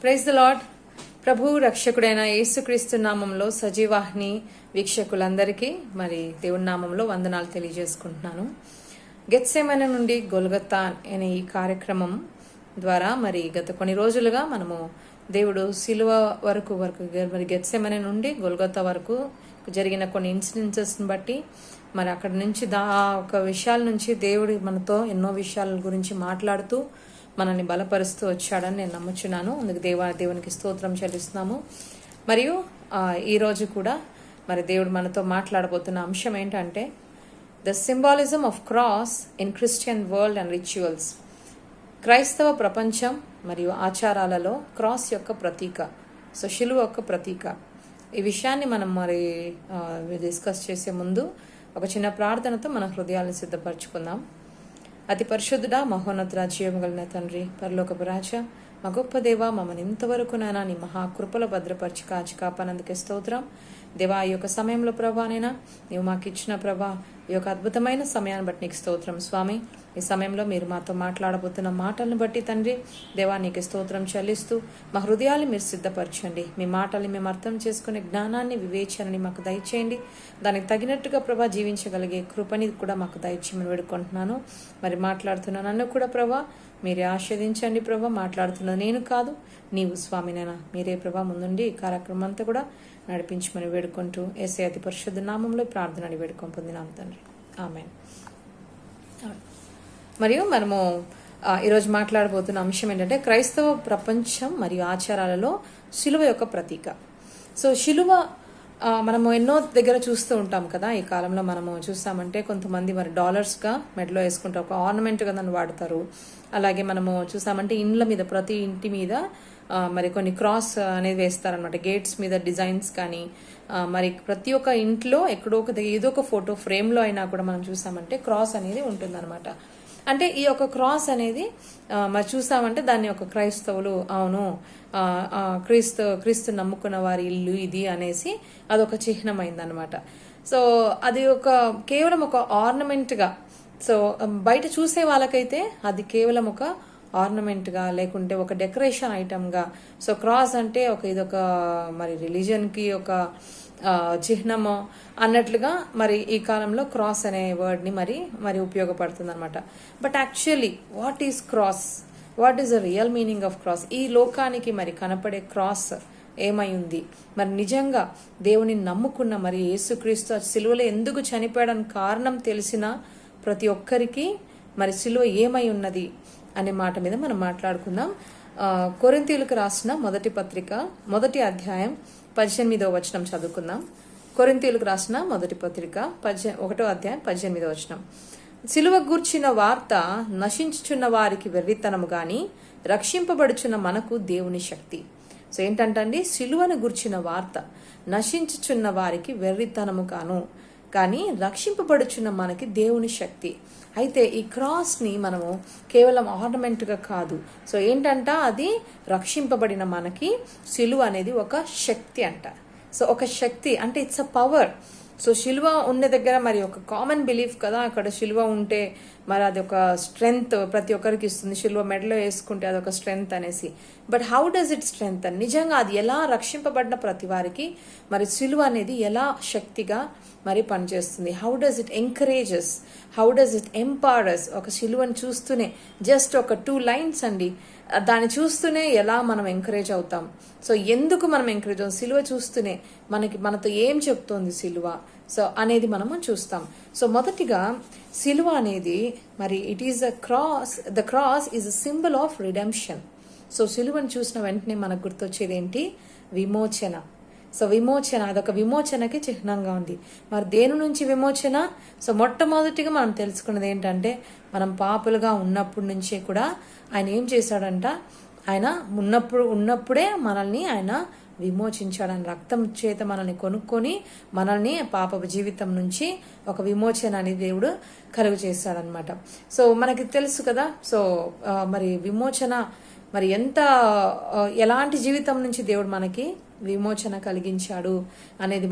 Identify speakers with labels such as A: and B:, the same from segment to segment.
A: Praise the lord. ప్రభు రక్షకుడైన యేసుక్రీస్తు నామంలో సజీవాహిని వీక్షకులందరికీ మరి దేవుని నామంలో వందనాలు తెలియజేసుకుంటున్నాను. గెత్సేమనే నుండి గొల్గొతా అనే ఈ కార్యక్రమం ద్వారా మరి గత కొన్ని రోజులుగా మనము దేవుడు సిలువ వరకు మరి గెత్సేమనే నుండి గొల్గొతా వరకు జరిగిన కొన్ని ఇన్సిడెన్సెస్ని బట్టి మరి అక్కడి నుంచి ఒక విషయాల నుంచి దేవుడు మనతో ఎన్నో విషయాల గురించి మాట్లాడుతూ మనల్ని బలపరుస్తూ వచ్చాడని నేను నమ్ముచున్నాను. అందుకు దేవునికి స్తోత్రం చెల్లిస్తున్నాము. మరియు ఈరోజు కూడా మరి దేవుడు మనతో మాట్లాడబోతున్న అంశం ఏంటంటే the symbolism of cross in Christian world and rituals. క్రైస్తవ ప్రపంచం మరియు ఆచారాలలో క్రాస్ యొక్క ప్రతీక, సో శిలువ యొక్క ప్రతీక. ఈ విషయాన్ని మనం మరి డిస్కస్ చేసే ముందు ఒక చిన్న ప్రార్థనతో మన హృదయాలను సిద్ధపరచుకుందాం. అతి పరిశుద్ధుడా, మహోన్నతుడా, జీవగలిగిన తండ్రి, పరలోకపు రాజా, మా గొప్ప దేవా, మమ్మల్ని ఇంతవరకు నాయనా నీ మహాకృపలో భద్రపరిచి కాచి కాపానందుకే స్తోత్రం. దేవా, ఈ యొక్క సమయంలో ప్రభానైనా నీవు మాకు ఇచ్చిన ప్రభా ఈ యొక్క అద్భుతమైన సమయాన్ని బట్టి నీకు స్తోత్రం స్వామి. ఈ సమయంలో మీరు మాతో మాట్లాడబోతున్న మాటలను బట్టి తండ్రి దేవా నీకు స్తోత్రం చెల్లిస్తూ మా హృదయాన్ని మీరు సిద్ధపరచండి. మీ మాటల్ని మేము అర్థం చేసుకునే జ్ఞానాన్ని, వివేచనని మాకు దయచేయండి. దానికి తగినట్టుగా ప్రభా జీవించగలిగే కృపని కూడా మాకు దయచేయమని వేడుకుంటున్నాను. మరి మాట్లాడుతున్న నన్ను కూడా ప్రభా మీరే ఆస్వాదించండి. ప్రభా మాట్లాడుతున్నది నేను కాదు, నీవు స్వామినైనా మీరే ప్రభా ముందుండి ఈ కార్యక్రమం అంతా కూడా నడిపించమని వేడుకుంటూ యేసయ్య అతి పరిశుద్ధ నామంలో ప్రార్థనని వేడుకొని పొందినాం తండ్రి, ఆమేన్. మరియు మనము ఈరోజు మాట్లాడబోతున్న అంశం ఏంటంటే క్రైస్తవ ప్రపంచం మరియు ఆచారాలలో శిలువ యొక్క ప్రతీక. సో శిలువ మనము ఎన్నో దగ్గర చూస్తూ ఉంటాం కదా. ఈ కాలంలో మనము చూస్తామంటే కొంతమంది మరి డాలర్స్గా మెడలో వేసుకుంటారు, ఒక ఆర్నమెంట్గా దాన్ని వాడతారు. అలాగే మనము చూసామంటే ఇండ్ల మీద, ప్రతి ఇంటి మీద మరి కొన్ని క్రాస్ అనేది వేస్తారనమాట. గేట్స్ మీద డిజైన్స్ కానీ మరి ప్రతి ఒక్క ఇంట్లో ఎక్కడో ఒక ఏదో ఒక ఫోటో ఫ్రేమ్లో అయినా కూడా మనం చూసామంటే క్రాస్ అనేది ఉంటుందన్నమాట. అంటే ఈ యొక్క క్రాస్ అనేది మరి చూసామంటే దాన్ని ఒక క్రైస్తవులు అవును క్రీస్తు నమ్ముకున్న వారి ఇల్లు ఇది అనేసి అదొక చిహ్నమైందనమాట. సో అది కేవలం ఒక ఆర్నమెంట్గా, సో బయట చూసే వాళ్ళకైతే అది కేవలం ఒక ఆర్నమెంట్గా లేకుంటే ఒక డెకరేషన్ ఐటమ్గా. సో క్రాస్ అంటే ఇదొక మరి రిలీజన్కి ఒక చిహ్నము అన్నట్లుగా మరి ఈ కాలంలో క్రాస్ అనే వర్డ్ని మరి ఉపయోగపడుతుంది అనమాట. But actually what is cross? What is the real meaning of cross? ఈ లోకానికి మరి కనపడే క్రాస్ ఏమై ఉంది? మరి నిజంగా దేవుని నమ్ముకున్న మరి యేసుక్రీస్తు సిలువలో ఎందుకు చనిపోయడానికి కారణం తెలిసిన ప్రతి ఒక్కరికి మరి సిలువ ఏమై ఉన్నది అనే మాట మీద మనం మాట్లాడుకుందాం. కొరింథీయులకు రాసిన మొదటి పత్రిక 1వ అధ్యాయం 18వ వచనం చదువుకుందాం. కొరింథీయులకు రాసిన మొదటి పత్రిక 1వ అధ్యాయం 18వ వచనం. సిలువ గూర్చిన వార్త నశించుచున్న వారికి వెర్రితనము గాని రక్షింపబడుచున్న మనకు దేవుని శక్తి. సో ఏంటంటే సిలువను గూర్చిన వార్త నశించుచున్న వారికి వెర్రితనము గాను కానీ రక్షింపబడుచున్న మనకి దేవుని శక్తి. అయితే ఈ క్రాస్ని మనము కేవలం ఆర్నమెంట్గా కాదు, సో ఏంటంట అది రక్షింపబడిన మనకి సిలువ అనేది ఒక శక్తి అంట. సో ఒక శక్తి అంటే ఇట్స్ అ పవర్. సో శిలువ ఉన్న దగ్గర మరి ఒక కామన్ బిలీఫ్ కదా, అక్కడ శిలువ ఉంటే మరి అది ఒక స్ట్రెంగ్త్ ప్రతి ఒక్కరికి ఇస్తుంది. శిలువ మెడలో వేసుకుంటే అదొక స్ట్రెంగ్త్ అనేసి. But how does it strength? నిజంగా అది ఎలా రక్షింపబడిన ప్రతి వారికి మరి శిలువ అనేది ఎలా శక్తిగా మరి పనిచేస్తుంది? How does it encourages? How does it empowers? ఒక శిలువను చూస్తూనే జస్ట్ ఒక 2 లైన్స్ అండి, దాన్ని చూస్తూనే ఎలా మనం ఎంకరేజ్ అవుతాం. సో ఎందుకు మనం ఎంకరేజ్ అవుతాం? సిలువ చూస్తూనే మనతో ఏం చెప్తోంది సిలువ సో అనేది మనము చూస్తాం. సో మొదటిగా సిలువ అనేది మరి it is the cross is a symbol of redemption. So సిలువను చూసిన వెంటనే మనకు గుర్తొచ్చేది ఏంటి? విమోచన. సో విమోచన, అదొక విమోచనకి చిహ్నంగా ఉంది. మరి దేని నుంచి విమోచన? సో మొట్టమొదటిగా మనం తెలుసుకున్నది ఏంటంటే మనం పాపులుగా ఉన్నప్పటి నుంచే కూడా ఆయన ఏం చేశాడంట, ఆయన ఉన్నప్పుడే మనల్ని ఆయన విమోచించాడని, రక్తం చేత మనల్ని కొనుక్కొని మనల్ని పాప జీవితం నుంచి ఒక విమోచన అనేది దేవుడు కలుగు చేశాడనమాట. సో మనకి తెలుసు కదా. సో మరి విమోచన మరి ఎలాంటి జీవితం నుంచి దేవుడు మనకి విమోచన కలిగించాడు అనేది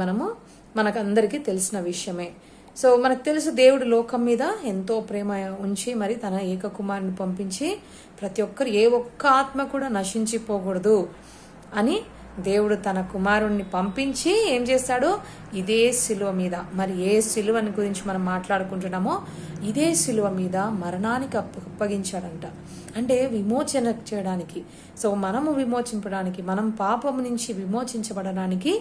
A: మనకు అందరికీ తెలిసిన విషయమే. సో మనకు తెలుసు దేవుడు లోకం మీద ఎంతో ప్రేమ ఉంచి మరి తన ఏకకుమారుని పంపించి ప్రతి ఒక్కరు ఏ ఒక్క ఆత్మ కూడా నశించిపోకూడదు అని దేవుడు తన కుమారుణ్ణి పంపించి ఏం చేస్తాడు, ఇదే శిలువ మీద, మరి ఏ శిలువని గురించి మనం మాట్లాడుకుంటున్నామో ఇదే శిలువ మీద మరణానికి అప్పగించాడంట. అంటే విమోచన చేయడానికి, సో మనము విమోచింపడానికి, మనం పాపము నుంచి విమోచించబడడానికి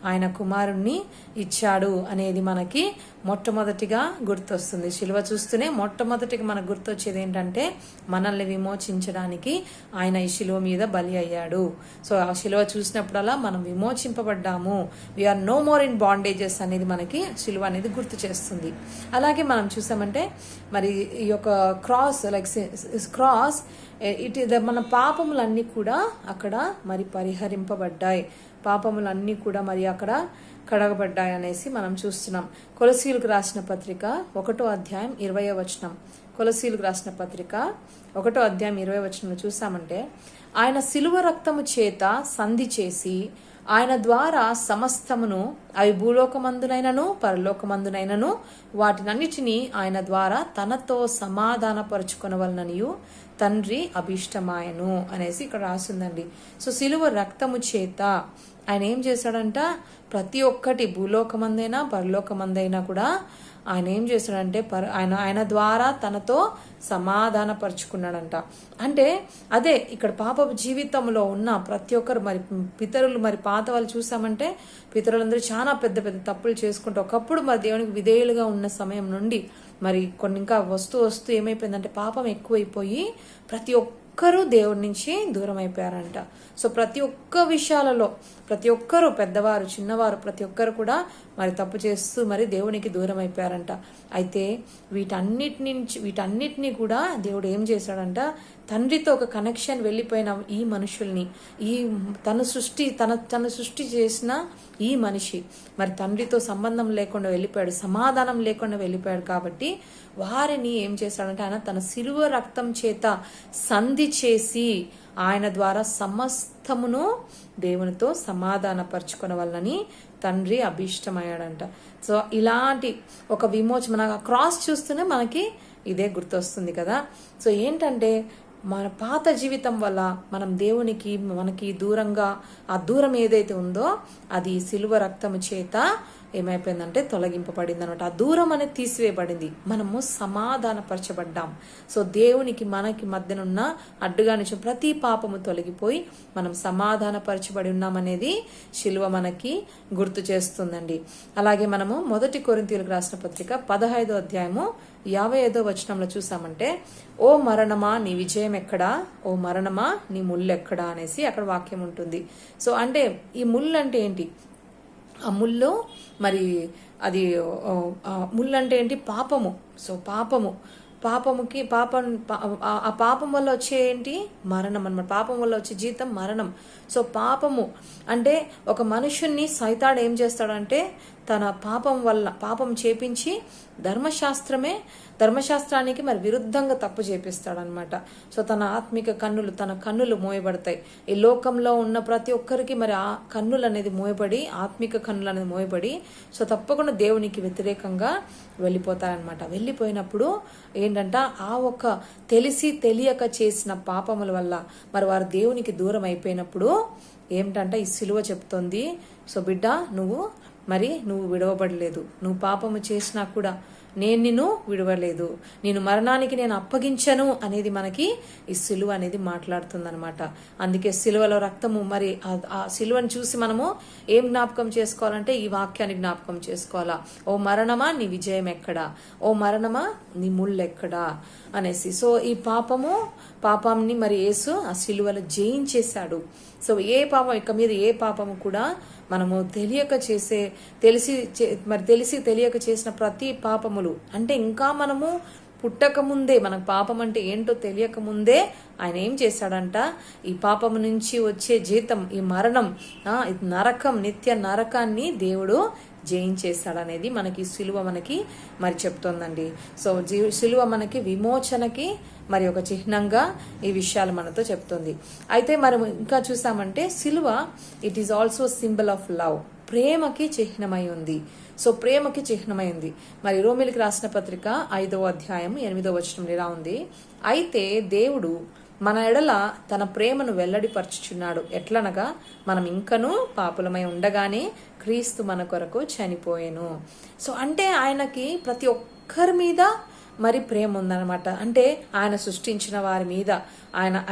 A: ఆయన కుమారుణ్ణి ఇచ్చాడు అనేది మనకి మొట్టమొదటిగా గుర్తొస్తుంది. శిలువ చూస్తూనే మొట్టమొదటిగా మనకు గుర్తొచ్చేది ఏంటంటే మనల్ని విమోచించడానికి ఆయన ఈ శిలువ మీద బలి అయ్యాడు. సో ఆ శిలువ చూసినప్పుడల్లా మనం విమోచింపబడ్డాము, we're no more in bondages అనేది మనకి శిలువ అనేది గుర్తు చేస్తుంది. అలాగే మనం చూసామంటే మరి ఈ యొక్క క్రాస్ క్రాస్ మన పాపములన్నీ కూడా అక్కడ మరి పరిహరింపబడ్డాయి, పాపములన్నీ కూడా మరి అక్కడ కడగబడ్డాయి అనేసి మనం చూస్తున్నాం. కొలసీలకు రాసిన పత్రిక 1వ అధ్యాయం 20వ వచనం, కొలసీలకు రాసిన పత్రిక 1వ అధ్యాయం 20వ వచనంలో చూసామంటే ఆయన శిలువ రక్తము చేత సంధి చేసి ఆయన ద్వారా సమస్తమును, అవి భూలోకమందునైనను పరలోకమందునైనను వాటినన్నిటినీ ఆయన ద్వారా తనతో సమాధానపరుచుకొనవలననియు తండ్రి అభిష్టమాయను అనేసి ఇక్కడ రాసిందండి. సో శిలువ రక్తము చేత ఆయన ఏం చేశాడంట, ప్రతి ఒక్కటి భూలోకమందైనా పరలోకమందైనా కూడా ఆయన ఏం చేశాడంటే ఆయన ద్వారా తనతో సమాధానపరుచుకున్నాడంట. అంటే అదే ఇక్కడ పాప జీవితంలో ఉన్న ప్రతి ఒక్కరు మరి పితరులు, మరి పాత వాళ్ళు చూసామంటే పితరులందరూ చాలా పెద్ద పెద్ద తప్పులు చేసుకుంటూ ఒకప్పుడు మరి దేవునికి విధేయులుగా ఉన్న సమయం నుండి మరి కొన్ని ఇంకా వస్తూ ఏమైపోయిందంటే పాపం ఎక్కువైపోయి ప్రతి ఒక్కరూ దేవుడి నుంచి దూరం అయిపోయారంట. సో ప్రతి ఒక్క విషయాలలో ప్రతి ఒక్కరు, పెద్దవారు చిన్నవారు, ప్రతి ఒక్కరు కూడా మరి తప్పు చేస్తూ మరి దేవునికి దూరం అయిపోయారంట. అయితే వీటన్నిటినీ కూడా దేవుడు ఏం చేశాడంట, తండ్రితో ఒక కనెక్షన్ వెళ్ళిపోయిన ఈ మనుషుల్ని, ఈ తన సృష్టి చేసిన ఈ మనిషి మరి తండ్రితో సంబంధం లేకుండా వెళ్ళిపోయాడు, సమాధానం లేకుండా వెళ్ళిపోయాడు. కాబట్టి వారిని ఏం చేశాడంటే ఆయన తన శిలువ రక్తం చేత సంధి చేసి ఆయన ద్వారా సమస్తమును దేవునితో సమాధానపరుచుకునే వాళ్ళని తండ్రి అభీష్టమయ్యాడంట. సో ఇలాంటి ఒక విమోచన క్రాస్ చూస్తూనే మనకి ఇదే గుర్తొస్తుంది కదా. సో ఏంటంటే మన పాత జీవితం వల్ల మనం దేవునికి మనకి దూరంగా, ఆ దూరం ఏదైతే ఉందో అది సిలువ రక్తము చేత ఏమైపోయిందంటే తొలగింపబడింది అనమాట. ఆ దూరం అనేది తీసివేయబడింది, మనము సమాధానపరచబడ్డాం. సో దేవునికి మనకి మధ్యనున్న అడ్డుగా నుంచి ప్రతి పాపము తొలగిపోయి మనం సమాధానపరచబడి ఉన్నామనేది శిలువ మనకి గుర్తు చేస్తుందండి. అలాగే మనము 1 కొరింథీయులకు రాసిన పత్రిక 15వ అధ్యాయము 55వ వచనంలో చూసామంటే ఓ మరణమా నీ విజయం ఎక్కడా, ఓ మరణమా నీ ముళ్ళు ఎక్కడా అనేసి అక్కడ వాక్యం ఉంటుంది. సో అంటే ఈ ముళ్ళు అంటే ఏంటి, ఆ ముళ్ళు మరి అది ముళ్ళు అంటే ఏంటి, పాపము. సో ఆ పాపం వల్ల వచ్చే ఏంటి, మరణం అన్నమాట. పాపం వల్ల వచ్చే జీతం మరణం. సో పాపము అంటే ఒక మనుషుణ్ణి సైతాడు ఏం చేస్తాడంటే తన పాపం చేపించి ధర్మశాస్త్రానికి మరి విరుద్ధంగా తప్పు చేపిస్తాడనమాట. సో తన ఆత్మిక తన కన్నులు మోయబడతాయి. ఈ లోకంలో ఉన్న ప్రతి ఒక్కరికి మరి ఆ కన్నులు అనేది మోయబడి, ఆత్మిక కన్నులు అనేది మోయబడి సో తప్పకుండా దేవునికి వ్యతిరేకంగా వెళ్ళిపోతారనమాట. వెళ్ళిపోయినప్పుడు ఏంటంట ఆ ఒక తెలియక చేసిన పాపముల వల్ల మరి వారు దేవునికి దూరం అయిపోయినప్పుడు ఏమిటంట ఈ సిలువ చెప్తోంది, సో బిడ్డ నువ్వు విడవబడలేదు, నువ్వు పాపము చేసినా కూడా నేను నిన్ను విడవలేదు, నేను మరణానికి నేను అప్పగించను అనేది మనకి ఈ సిలువ అనేది మాట్లాడుతుందనమాట. అందుకే సిలువలో రక్తము, మరి ఆ సిలువను చూసి మనము ఏం జ్ఞాపకం చేసుకోవాలంటే ఈ వాక్యాన్ని జ్ఞాపకం చేసుకోవాలా, ఓ మరణమా నీ విజయం ఎక్కడా, ఓ మరణమా నీ ముళ్ళు ఎక్కడా అనేసి. సో ఈ పాపాన్ని మరి యేసు ఆ సిలువలో జయించేశాడు. సో ఇక మీద ఏ పాపము కూడా మనము తెలిసి తెలియక చేసిన ప్రతి పాపములు అంటే ఇంకా మనము పుట్టక ముందే, మనకు పాపం అంటే ఏంటో తెలియక ముందే ఆయన ఏం చేశాడంట, ఈ పాపము నుంచి వచ్చే జీతం, ఈ మరణం, నరకం, నిత్య నరకాన్ని దేవుడు జయించేశాడనేది మనకి సిలువ మనకి మరి చెప్తోందండి. సో సిలువ మనకి విమోచనకి మరి ఒక చిహ్నంగా ఈ విషయాలు మనతో చెప్తుంది. అయితే మరి ఇంకా చూసామంటే సిలువ it is also symbol of love. ప్రేమకి చిహ్నమై ఉంది. సో ప్రేమకి చిహ్నమై ఉంది. మరి రోమిలికి రాసిన పత్రిక 5వ అధ్యాయం 8వ వచనం ఇలా ఉంది, అయితే దేవుడు మన ఎడల తన ప్రేమను వెల్లడిపరచుచున్నాడు, ఎట్లనగా మనం ఇంకనూ పాపులమై ఉండగానే క్రీస్తు మన కొరకు చనిపోయెను. సో అంటే ఆయనకి ప్రతి ఒక్కరి మీద మరి ప్రేమ ఉందన్నమాట. అంటే ఆయన సృష్టించిన వారి మీద,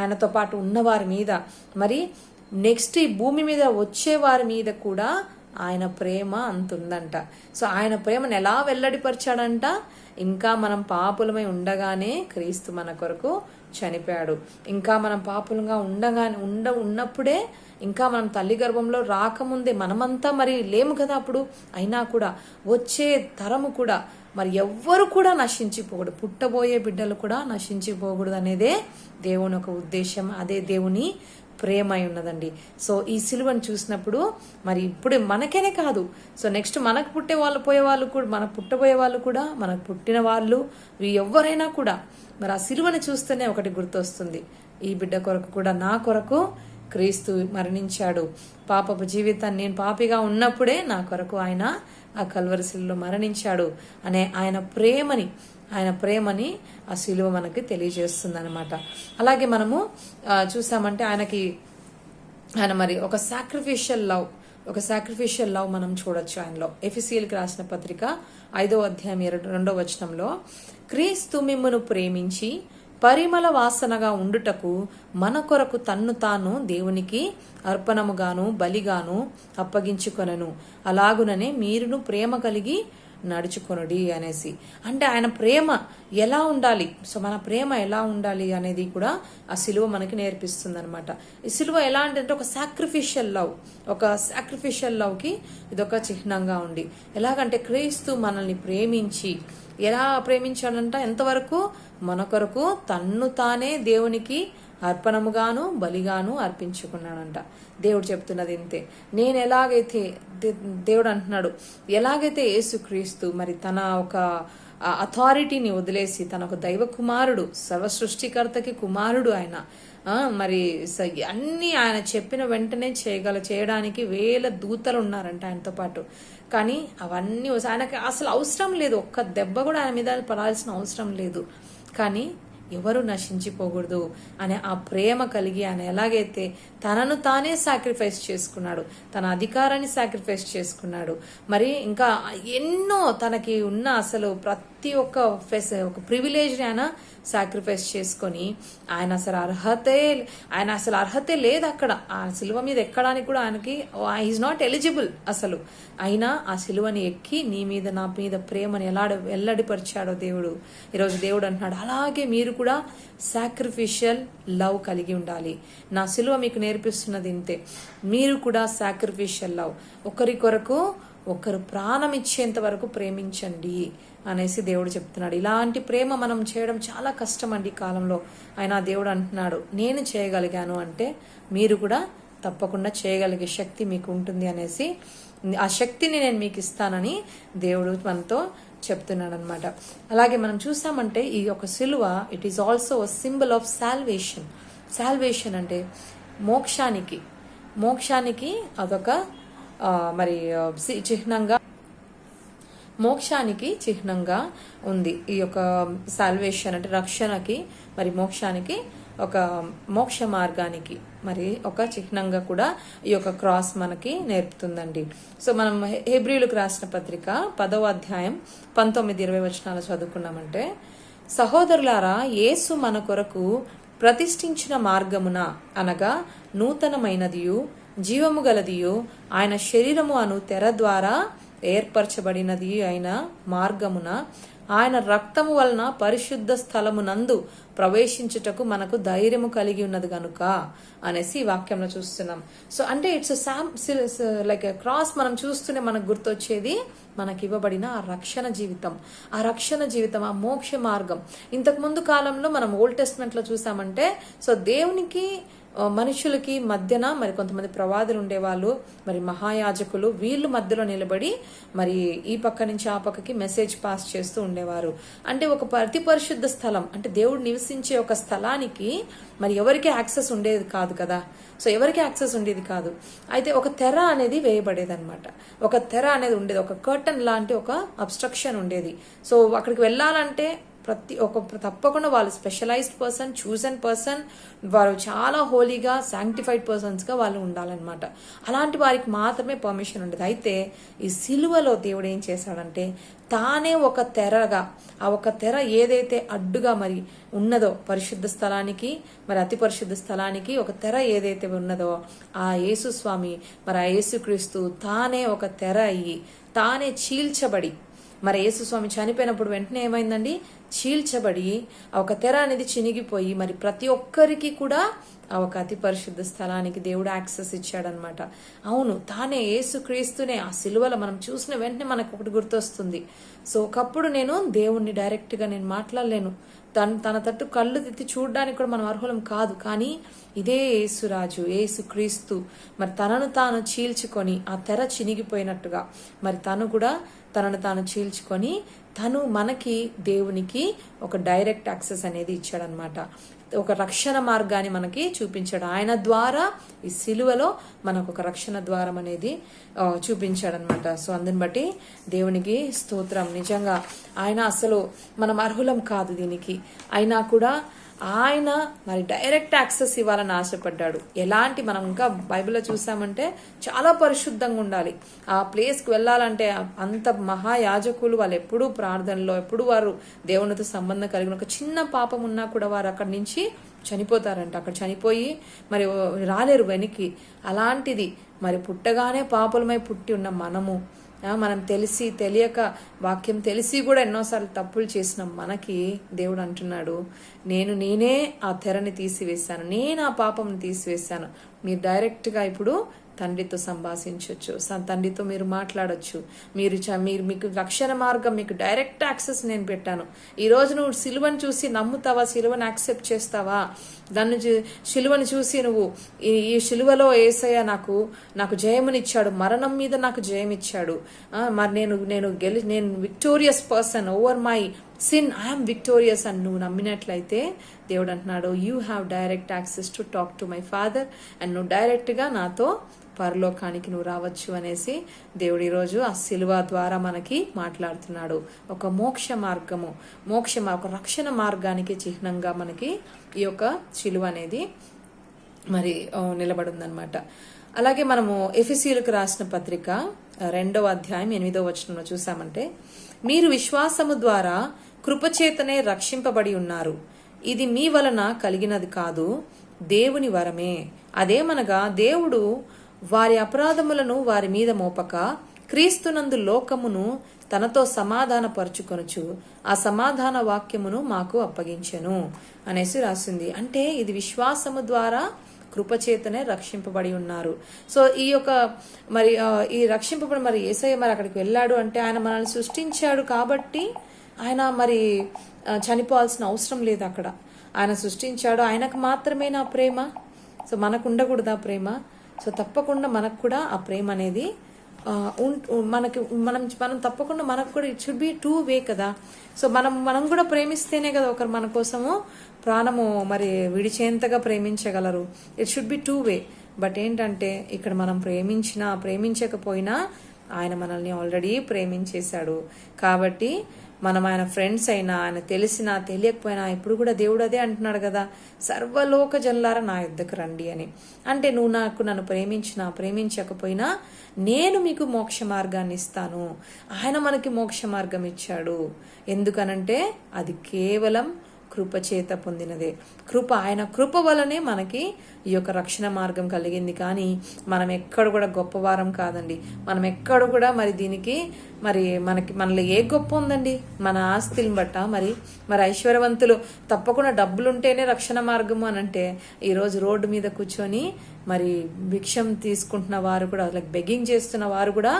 A: ఆయనతో పాటు ఉన్న వారి మీద, మరి నెక్స్ట్ ఈ భూమి మీద వచ్చే వారి మీద కూడా ఆయన ప్రేమ అంతుందంట. సో ఆయన ప్రేమను ఎలా వెల్లడిపరిచాడంట, ఇంకా మనం పాపులమై ఉండగానే క్రీస్తు మన కొరకు చనిపోయాడు. ఇంకా మనం పాపులంగా ఉన్నప్పుడే, ఇంకా మనం తల్లి గర్భంలో రాకముందే, మనమంతా మరి లేము కదా అప్పుడు, అయినా కూడా వచ్చే తరము కూడా మరి ఎవ్వరు కూడా నశించిపోకూడదు, పుట్టబోయే బిడ్డలు కూడా నశించిపోకూడదు అనేదే దేవుని ఒక ఉద్దేశం, అదే దేవుని ప్రేమ అయి ఉన్నదండి. సో ఈ సిలువను చూసినప్పుడు మరి ఇప్పుడు మనకేనే కాదు, సో నెక్స్ట్ మనకు పుట్టబోయే వాళ్ళు కూడా, మనకు పుట్టిన వాళ్ళు ఎవరైనా కూడా మరి ఆ సిలువని చూస్తేనే ఒకటి గుర్తొస్తుంది, ఈ బిడ్డ కొరకు కూడా, నా కొరకు క్రీస్తు మరణించాడు. పాపపు జీవితాన్ని, నేను పాపిగా ఉన్నప్పుడే నా కొరకు ఆయన ఆ కల్వరి శిలువలో మరణించాడు అనే ఆయన ప్రేమని ఆ శిలువ మనకి తెలియజేస్తుంది అనమాట. అలాగే మనము చూసామంటే ఆయన మరి ఒక సాక్రిఫిషియల్ లవ్ మనం చూడొచ్చు ఆయనలో. ఎఫెసీయులకు రాసిన పత్రిక 5వ అధ్యాయం 2వ వచనంలో, క్రీస్తు మిమ్మును ప్రేమించి పరిమళ వాసనగా ఉండుటకు మన కొరకు తన్ను తాను దేవునికి అర్పణముగాను బలిగాను అప్పగించుకొనెను, అలాగుననే మీరును ప్రేమ కలిగి నడుచుకొనుడి అనేసి. అంటే ఆయన ప్రేమ ఎలా ఉండాలి, సో మన ప్రేమ ఎలా ఉండాలి అనేది కూడా ఆ సిలువ మనకి నేర్పిస్తుంది అనమాట. ఈ సిలువ ఎలా అంటే ఒక సాక్రిఫిషియల్ లవ్కి ఇదొక చిహ్నంగా ఉంది. ఎలాగంటే క్రీస్తు మనల్ని ప్రేమించి, ఎలా ప్రేమించాడంట, ఎంతవరకు, మన కొరకు తన్ను తానే దేవునికి అర్పణముగాను బలిగాను అర్పించుకున్నాడంట. దేవుడు చెప్తున్నది ఇంతే. నేను ఎలాగైతే, దేవుడు అంటున్నాడు, ఎలాగైతే యేసుక్రీస్తు మరి తన ఒక అథారిటీని వదిలేసి, తన ఒక దైవ కుమారుడు, సర్వ సృష్టికర్తకి కుమారుడు ఆయన, మరి అన్ని ఆయన చెప్పిన వెంటనే చేయడానికి 1000 దూతలు ఉన్నారంట ఆయనతో పాటు. కానీ అవన్నీ ఆయనకి అసలు అవసరం లేదు, ఒక్క దెబ్బ కూడా ఆయన మీద పడాల్సిన అవసరం లేదు. కానీ ఎవరు నశించిపోకూడదు అనే ఆ ప్రేమ కలిగి ఆయన ఎలాగైతే తనను తానే సాక్రిఫైస్ చేసుకున్నాడు, తన అధికారాన్ని సాక్రిఫైస్ చేసుకున్నాడు, మరి ఇంకా ఎన్నో తనకి ఉన్న అసలు ప్రతి ఒక్క ప్రివిలేజ్ని ఆయన సాక్రిఫైస్ చేసుకొని, ఆయన అసలు అర్హతే లేదు అక్కడ ఆ సిలువ మీద ఎక్కడానికి కూడా. ఆయనకి ఈజ్ నాట్ ఎలిజిబుల్ అసలు. అయినా ఆ సిలువని ఎక్కి నీ మీద నా మీద ప్రేమని వెల్లడిపరిచాడో దేవుడు. ఈరోజు దేవుడు అంటున్నాడు, అలాగే మీరు కూడా సాక్రిఫిషియల్ లవ్ కలిగి ఉండాలి. నా సిలువ మీకు నేర్పిస్తున్నది ఇంతే, మీరు కూడా సాక్రిఫిషియల్ లవ్, ఒకరి కొరకు ఒకరు ప్రాణం ఇచ్చేంత వరకు ప్రేమించండి అనేసి దేవుడు చెప్తున్నాడు. ఇలాంటి ప్రేమ మనం చేయడం చాలా కష్టం అండి ఈ కాలంలో. అయినా దేవుడు అంటున్నాడు, నేను చేయగలిగాను అంటే మీరు కూడా తప్పకుండా చేయగలిగే శక్తి మీకు ఉంటుంది అనేసి, ఆ శక్తిని నేను మీకు ఇస్తానని దేవుడు మనతో చెప్తున్నాడు అనమాట. అలాగే మనం చూసామంటే ఈ యొక్క సిలువ, it is also symbol of salvation అంటే మోక్షానికి అదొక మరి చిహ్నంగా, మోక్షానికి చిహ్నంగా ఉంది ఈ యొక్క సాల్వేషన్ అంటే రక్షణకి, మరి మోక్షానికి, ఒక మోక్ష మార్గానికి మరి ఒక చిహ్నంగా కూడా ఈ యొక్క క్రాస్ మనకి నేర్పుతుందండి. సో మనం హెబ్రీయులకు రాసిన పత్రిక 10వ అధ్యాయం 19-20 వచనాలు చదువుకున్నామంటే, సహోదరులారా, యేసు మన కొరకు ప్రతిష్ఠించిన మార్గమున, అనగా నూతనమైనదియు జీవము గలదియు ఆయన శరీరము అను తెర ద్వారా ఏర్పరచబడినది అయిన మార్గమున ఆయన రక్తము వలన పరిశుద్ధ స్థలమునందు ప్రవేశించుటకు మనకు ధైర్యము కలిగి ఉన్నది గనుక అనేసి ఈ వాక్యంలో చూస్తున్నాం. సో అంటే ఇట్స్ లైక్ క్రాస్ మనం చూస్తూనే మనకు గుర్తొచ్చేది మనకి ఇవ్వబడిన ఆ రక్షణ జీవితం, ఆ మోక్ష మార్గం. ఇంతకు ముందు కాలంలో మనం ఓల్డ్ టెస్ట్మెంట్ లో చూసామంటే, సో దేవునికి మనుషులకి మధ్యన మరి కొంతమంది ప్రవాదులు ఉండేవాళ్ళు, మరి మహాయాజకులు, వీళ్ళు మధ్యలో నిలబడి మరి ఈ పక్క నుంచి ఆ పక్కకి మెసేజ్ పాస్ చేస్తూ ఉండేవారు. అంటే ఒక అతి పరిశుద్ధ స్థలం, అంటే దేవుడు నివసించే ఒక స్థలానికి మరి ఎవరికి యాక్సెస్ ఉండేది కాదు కదా. సో ఎవరికి యాక్సెస్ ఉండేది కాదు. అయితే ఒక తెర అనేది వేయబడేది అనమాట. ఒక తెర అనేది ఉండేది, ఒక కర్టన్ లాంటి ఒక అబ్స్ట్రక్షన్ ఉండేది. సో అక్కడికి వెళ్ళాలంటే తప్పకుండా వాళ్ళు స్పెషలైజ్డ్ పర్సన్, చూజన్ పర్సన్, వారు చాలా హోలీగా శాంక్టిఫైడ్ పర్సన్స్గా వాళ్ళు ఉండాలన్నమాట. అలాంటి వారికి మాత్రమే పర్మిషన్ ఉండేది. అయితే ఈ సిలువలో దేవుడు ఏం చేశాడంటే తానే ఒక తెరగా, ఆ ఒక తెర ఏదైతే అడ్డుగా మరి ఉన్నదో పరిశుద్ధ స్థలానికి మరి అతి పరిశుద్ధ స్థలానికి ఒక తెర ఏదైతే ఉన్నదో ఆ యేసు స్వామి మరి ఆ యేసుక్రీస్తు తానే ఒక తెర అయ్యి తానే చీల్చబడి, మరి యేసుస్వామి చనిపోయినప్పుడు వెంటనే ఏమైందండి, చీల్చబడి ఆ ఒక తెర అనేది చినిగిపోయి మరి ప్రతి ఒక్కరికి కూడా ఆ ఒక అతి పరిశుద్ధ స్థలానికి దేవుడు యాక్సెస్ ఇచ్చాడనమాట. అవును, తానే యేసుక్రీస్తునే. ఆ సిలువలో మనం చూసిన వెంటనే మనకు ఒకటి గుర్తొస్తుంది. సో ఒకప్పుడు నేను దేవుణ్ణి డైరెక్ట్గా నేను మాట్లాడలేను, తన తట్టు కళ్ళు తెత్తి చూడడానికి కూడా మనం అర్హులం కాదు. కానీ ఇదే యేసురాజు, యేసుక్రీస్తు మరి తనను తాను చీల్చుకొని ఆ తెర చినిగిపోయినట్టుగా మరి తను కూడా తనను తాను చీల్చుకొని తను మనకి దేవునికి ఒక డైరెక్ట్ యాక్సెస్ అనేది ఇచ్చాడనమాట. ఒక రక్షణ మార్గాన్ని మనకి చూపించాడు. ఆయన ద్వారా ఈ సిలువలో మనకు ఒక రక్షణ ద్వారం అనేది చూపించాడనమాట. సో అందుని బట్టి దేవునికి స్తోత్రం. నిజంగా ఆయన అసలు మనం అర్హులం కాదు దీనికి, అయినా కూడా ఆయన మరి డైరెక్ట్ యాక్సెస్ ఇవ్వాలని ఆశపడ్డాడు. ఎలాంటి మనం ఇంకా బైబిల్లో చూసామంటే చాలా పరిశుద్ధంగా ఉండాలి. ఆ ప్లేస్కి వెళ్ళాలంటే అంత మహాయాజకులు వాళ్ళు ఎప్పుడూ ప్రార్థనలో, ఎప్పుడు వారు దేవునితో సంబంధం కలిగిన ఒక చిన్న పాపం ఉన్నా కూడా వారు అక్కడి నుంచి చనిపోతారంట. అక్కడ చనిపోయి మరి రాలేరు వెనక్కి. అలాంటిది మరి పుట్టగానే పాపలమై పుట్టి ఉన్న మనం తెలిసి తెలియక వాక్యం తెలిసి కూడా ఎన్నోసార్లు తప్పులు చేసిన మనకి దేవుడు అంటున్నాడు, నేనే ఆ తెరని తీసివేశాను, నేను ఆ పాపంని తీసివేశాను. మీరు డైరెక్ట్గా ఇప్పుడు తండ్రితో సంభాషించవచ్చు, తండ్రితో మీరు మాట్లాడచ్చు. మీకు రక్షణ మార్గం, మీకు డైరెక్ట్ యాక్సెస్ నేను పెట్టాను. ఈరోజు నువ్వు సిలువను చూసి నమ్ముతావా? సిలువను యాక్సెప్ట్ చేస్తావా? సిలువను చూసి నువ్వు ఈ సిలువలో యేసయ్య నాకు జయమునిచ్చాడు, మరణం మీద నాకు జయం ఇచ్చాడు, మరి నేను victorious person over my sin, I'm victorious అని నువ్వు నమ్మినట్లయితే దేవుడు అంటున్నాడు, you have direct access to talk to my father, and నువ్వు డైరెక్ట్గా నాతో పరలోకానికి నువ్వు రావచ్చు అనేసి దేవుడు ఈరోజు ఆ సిలువ ద్వారా మనకి మాట్లాడుతున్నాడు. ఒక మోక్ష మార్గము, ఒక రక్షణ మార్గానికి చిహ్నంగా మనకి ఈ యొక్క సిలువ అనేది మరి నిలబడిందనమాట. అలాగే మనము ఎఫెసీయులకు రాసిన పత్రిక 2వ అధ్యాయం 8వ వచనంలో చూసామంటే, మీరు విశ్వాసము ద్వారా కృపచేతనే రక్షింపబడి ఉన్నారు, ఇది మీ వలన కలిగినది కాదు, దేవుని వరమే. అదేమనగా దేవుడు వారి అపరాధములను వారి మీద మోపక క్రీస్తునందు లోకమును తనతో సమాధానపరుచుకొనుచు ఆ సమాధాన వాక్యమును మాకు అప్పగించెను అనేసి రాసింది. అంటే ఇది విశ్వాసము ద్వారా కృపచేతనే రక్షింపబడి ఉన్నారు. సో ఈ యొక్క మరి ఈ రక్షింపబడి మరి యేసయ్య మరి అక్కడికి వెళ్ళాడు అంటే ఆయన మనల్ని సృష్టించాడు కాబట్టి ఆయన మరి చనిపోవాల్సిన అవసరం లేదు. అక్కడ ఆయన సృష్టించాడు, ఆయనకు మాత్రమే నా ప్రేమ. సో మనకు ఉండకూడదు ఆ ప్రేమ. సో తప్పకుండా మనకు కూడా ఆ ప్రేమ అనేది మనం తప్పకుండా మనకు కూడా ఇట్ షుడ్ బి 2 వే కదా. సో మనం కూడా ప్రేమిస్తేనే కదా ఒకరు మన కోసము ప్రాణము మరి విడిచేంతగా ప్రేమించగలరు. It should be 2 way. But ఏంటంటే ఇక్కడ మనం ప్రేమించకపోయినా ఆయన మనల్ని ఆల్రెడీ ప్రేమించేశాడు. కాబట్టి మనం ఆయన ఫ్రెండ్స్ అయినా, ఆయన తెలిసినా తెలియకపోయినా ఇప్పుడు కూడా దేవుడు అదే అంటున్నాడు కదా, సర్వలోక జనులారా నా యుద్ధకు రండి అని. అంటే నువ్వు నన్ను ప్రేమించకపోయినా నేను మీకు మోక్ష మార్గాన్ని ఇస్తాను. ఆయన మనకి మోక్ష మార్గం ఇచ్చాడు. ఎందుకనంటే అది కేవలం కృపచేత పొందినదే. ఆయన కృప వలనే మనకి ఈ యొక్క రక్షణ మార్గం కలిగింది. కానీ మనం ఎక్కడ కూడా గొప్పవారం కాదండి. మనం ఎక్కడ కూడా మరి దీనికి మనలో ఏ గొప్ప ఉందండి? మన ఆస్తిని బట్ట మరి ఐశ్వర్యవంతులు తప్పకుండా డబ్బులుంటేనే రక్షణ మార్గము అని అంటే ఈరోజు రోడ్డు మీద కూర్చొని మరి భిక్షం తీసుకుంటున్న వారు కూడా, లైక్ బెగ్గింగ్ చేస్తున్న వారు కూడా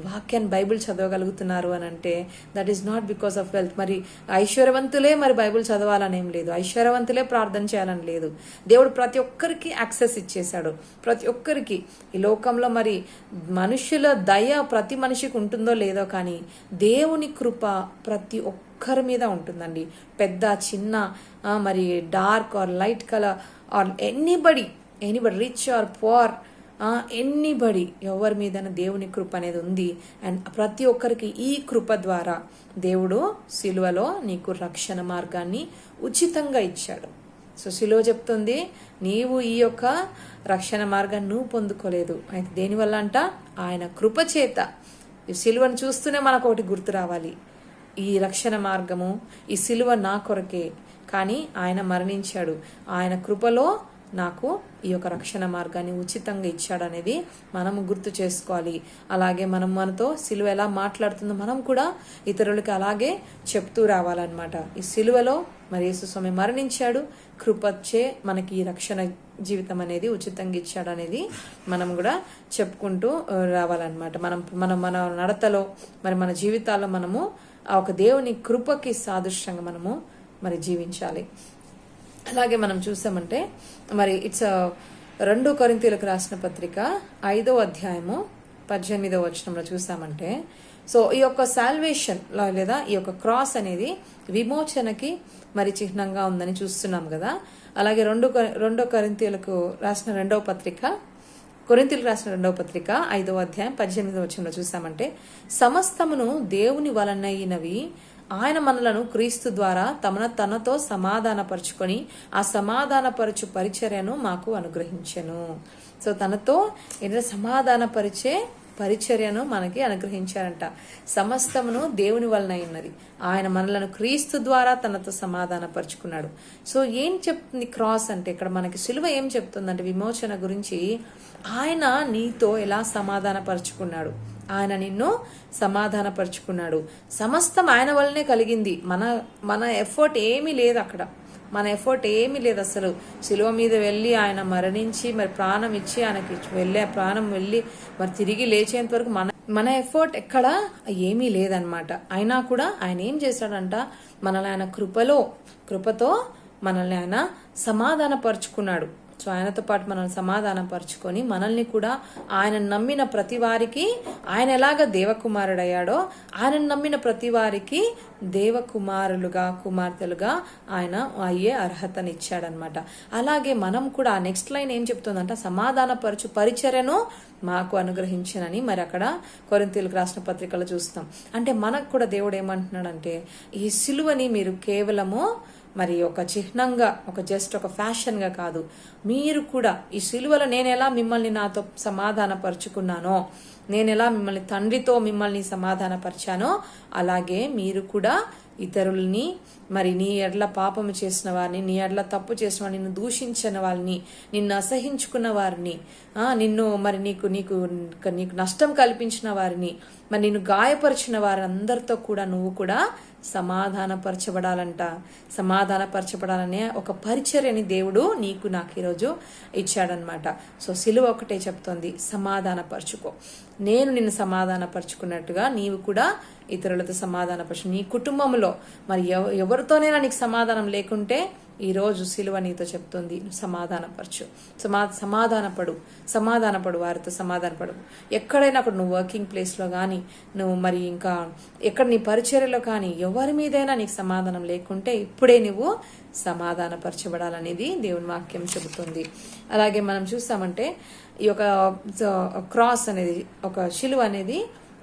A: వాక్యాన్ని బైబిల్ చదవగలుగుతున్నారు అని అంటే that is not because of wealth. మరి ఐశ్వర్యవంతులే మరి బైబిల్ చదవాలని ఏం లేదు, ఐశ్వర్యవంతులే ప్రార్థన చేయాలని లేదు. దేవుడు ప్రతి ఒక్కరికి యాక్సెస్ ఇచ్చేశాడు, ప్రతి ఒక్కరికి. ఈ లోకంలో మరి మనుషుల దయ ప్రతి మనిషికి ఉంటుందో లేదో, కానీ దేవుని కృప ప్రతి ఒక్కరి మీద ఉంటుందండి. పెద్ద చిన్న, మరి dark or light colour or anybody rich or poor, anybody, ఎవరి మీద దేవుని కృప అనేది ఉంది. అండ్ ప్రతి ఒక్కరికి ఈ కృప ద్వారా దేవుడు సిలువలో నీకు రక్షణ మార్గాన్ని ఉచితంగా ఇచ్చాడు. సో సిలువ చెప్తుంది, నీవు ఈ యొక్క రక్షణ మార్గాన్ని నువ్వు పొందుకోలేదు, అయితే దేనివల్ల అంట? ఆయన కృప చేత. ఈ సిలువను చూస్తూనే మనకు ఒకటి గుర్తు రావాలి, ఈ రక్షణ మార్గము, ఈ సిలువ నా కొరకే, కానీ ఆయన మరణించాడు, ఆయన కృపలో నాకు ఈ యొక్క రక్షణ మార్గాన్ని ఉచితంగా ఇచ్చాడు అనేది మనము గుర్తు చేసుకోవాలి. అలాగే మనతో సిలువ ఎలా మాట్లాడుతుందో మనం కూడా ఇతరులకి అలాగే చెప్తూ రావాలన్నమాట. ఈ సిలువలో మరి యేసు స్వామి మరణించాడు, కృపచ్చే మనకి ఈ రక్షణ జీవితం అనేది ఉచితంగా ఇచ్చాడు అనేది మనం కూడా చెప్పుకుంటూ రావాలన్నమాట. మన నడతలో మరి మన జీవితాల్లో మనము ఆ ఒక దేవుని కృపకి సాదృశ్యంగా మనము మరి జీవించాలి. అలాగే మనం చూసామంటే మరి ఇట్స్ 2 కొరింథీయులకు రాసిన పత్రిక 5వ అధ్యాయము 18వ వచనంలో చూసామంటే, సో ఈ యొక్క సాల్వేషన్ లేదా ఈ యొక్క క్రాస్ అనేది విమోచనకి మరి చిహ్నంగా ఉందని చూస్తున్నాం కదా. అలాగే 2 కొరింథీయులకు రాసిన 2వ పత్రిక 5వ అధ్యాయం 18వ వచనంలో చూసామంటే, సమస్తమును దేవుని వలనైనవి, ఆయన మనలను క్రీస్తు ద్వారా తనతో సమాధానపరుచుకొని ఆ సమాధానపరచు పరిచర్యను మాకు అనుగ్రహించెను. సో తనతో సమాధానపరిచే పరిచర్యను మనకి అనుగ్రహించారంట. సమస్తమును దేవుని వలన అయినది, ఆయన మనలను క్రీస్తు ద్వారా తనతో సమాధానపరుచుకున్నాడు. సో ఏం చెప్తుంది క్రాస్ అంటే? ఇక్కడ మనకి సిలువ ఏం చెప్తుందంటే విమోచన గురించి, ఆయన నీతో ఎలా సమాధానపరుచుకున్నాడు, ఆయన నిన్ను సమాధానపరుచుకున్నాడు. సమస్తం ఆయన వల్లనే కలిగింది, మన ఎఫర్ట్ ఏమీ లేదు అక్కడ, మన ఎఫర్ట్ ఏమీ లేదు అసలు. శిలువ మీద వెళ్ళి ఆయన మరణించి మరి ప్రాణం ఇచ్చి ఆయనకి ప్రాణం వెళ్ళి మరి తిరిగి లేచేంత వరకు మన ఎఫర్ట్ ఎక్కడ ఏమీ లేదనమాట. అయినా కూడా ఆయన ఏం చేశాడంట, మనల్ని ఆయన కృపతో మనల్ని ఆయన సమాధానపరుచుకున్నాడు. సో ఆయనతో పాటు మనల్ని సమాధానపరుచుకొని మనల్ని కూడా ఆయన నమ్మిన ప్రతి వారికి, ఆయన ఎలాగ దేవకుమారుడయ్యాడో ఆయన నమ్మిన ప్రతి వారికి దేవకుమారులుగా కుమార్తెలుగా ఆయన అయ్యే అర్హతనిచ్చాడనమాట. అలాగే మనం కూడా నెక్స్ట్ లైన్ ఏం చెప్తుందంట, సమాధానపరచు పరిచర్యను మాకు అనుగ్రహించనని మరి అక్కడ కొరింథీయులకు రాసిన పత్రికలో చూస్తాం. అంటే మనకు కూడా దేవుడు ఏమంటున్నాడంటే, ఈ సిలువని మీరు కేవలము మరి ఒక చిహ్నంగా, ఒక ఫ్యాషన్గా కాదు, మీరు కూడా ఈ సిలువలో నేను ఎలా మిమ్మల్ని నాతో సమాధానపరుచుకున్నానో, నేను ఎలా మిమ్మల్ని తండ్రితో మిమ్మల్ని సమాధానపరిచానో, అలాగే మీరు కూడా ఇతరుల్ని మరి నీ ఎడ్ల పాపము చేసిన వారిని, నీ ఎడ్ల తప్పు చేసిన వారిని, నిన్ను దూషించిన వారిని, నిన్ను అసహించుకున్న వారిని, నిన్ను మరి నీకు నష్టం కల్పించిన వారిని, మరి నిన్ను గాయపరిచిన వారందరితో కూడా నువ్వు కూడా సమాధానపరచబడాలంట. సమాధానపరచబడాలనే ఒక పరిచర్యని దేవుడు నీకు నాకు ఈరోజు ఇచ్చాడనమాట. సో సిలువ ఒకటే చెప్తోంది, సమాధానపరచుకో. నేను నిన్ను సమాధానపరచుకున్నట్టుగా నీవు కూడా ఇతరులతో సమాధానపరచు. నీ కుటుంబంలో మరి ఎవరితోనైనా నీకు సమాధానం లేకుంటే ఈరోజు సిలువ నీతో చెప్తుంది, నువ్వు సమాధానపరచు, సమాధానపడు వారితో సమాధానపడు. ఎక్కడైనా అక్కడ నువ్వు వర్కింగ్ ప్లేస్లో కానీ, నువ్వు మరి ఇంకా ఎక్కడ నీ పరిచర్యలో కానీ ఎవరి మీదైనా నీకు సమాధానం లేకుంటే ఇప్పుడే నువ్వు సమాధానపరచబడాలనేది దేవుని వాక్యం చెబుతుంది. అలాగే మనం చూస్తామంటే ఈ యొక్క క్రాస్ అనేది, ఒక శిలువ అనేది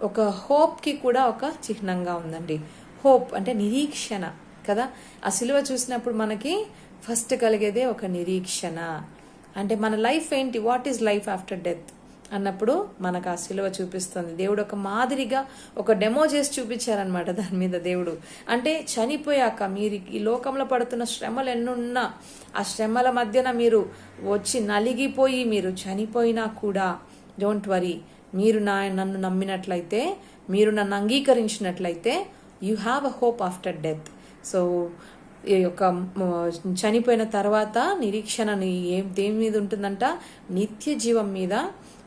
A: ఒక హోప్కి కూడా ఒక చిహ్నంగా ఉందండి. హోప్ అంటే నిరీక్షణ కదా. ఆ సిలువ చూసినప్పుడు మనకి ఫస్ట్ కలిగేదే ఒక నిరీక్షణ. అంటే మన లైఫ్ ఏంటి, what is life after death అన్నప్పుడు మనకు ఆ సిలువ చూపిస్తుంది. దేవుడు ఒక మాదిరిగా ఒక డెమో చేసి చూపించారనమాట దాని మీద దేవుడు. అంటే చనిపోయాక మీరు ఈ లోకంలో పడుతున్న శ్రమలు ఎన్నున్నా, ఆ శ్రమల మధ్యన మీరు వచ్చి నలిగిపోయి మీరు చనిపోయినా కూడా డోంట్ వరీ, మీరు నన్ను నమ్మినట్లయితే, మీరు నన్ను అంగీకరించినట్లయితే you have a hope after death. So ఈ యొక్క చనిపోయిన తర్వాత నిరీక్షణ దేని మీద ఉంటుందంట? నిత్య జీవం మీద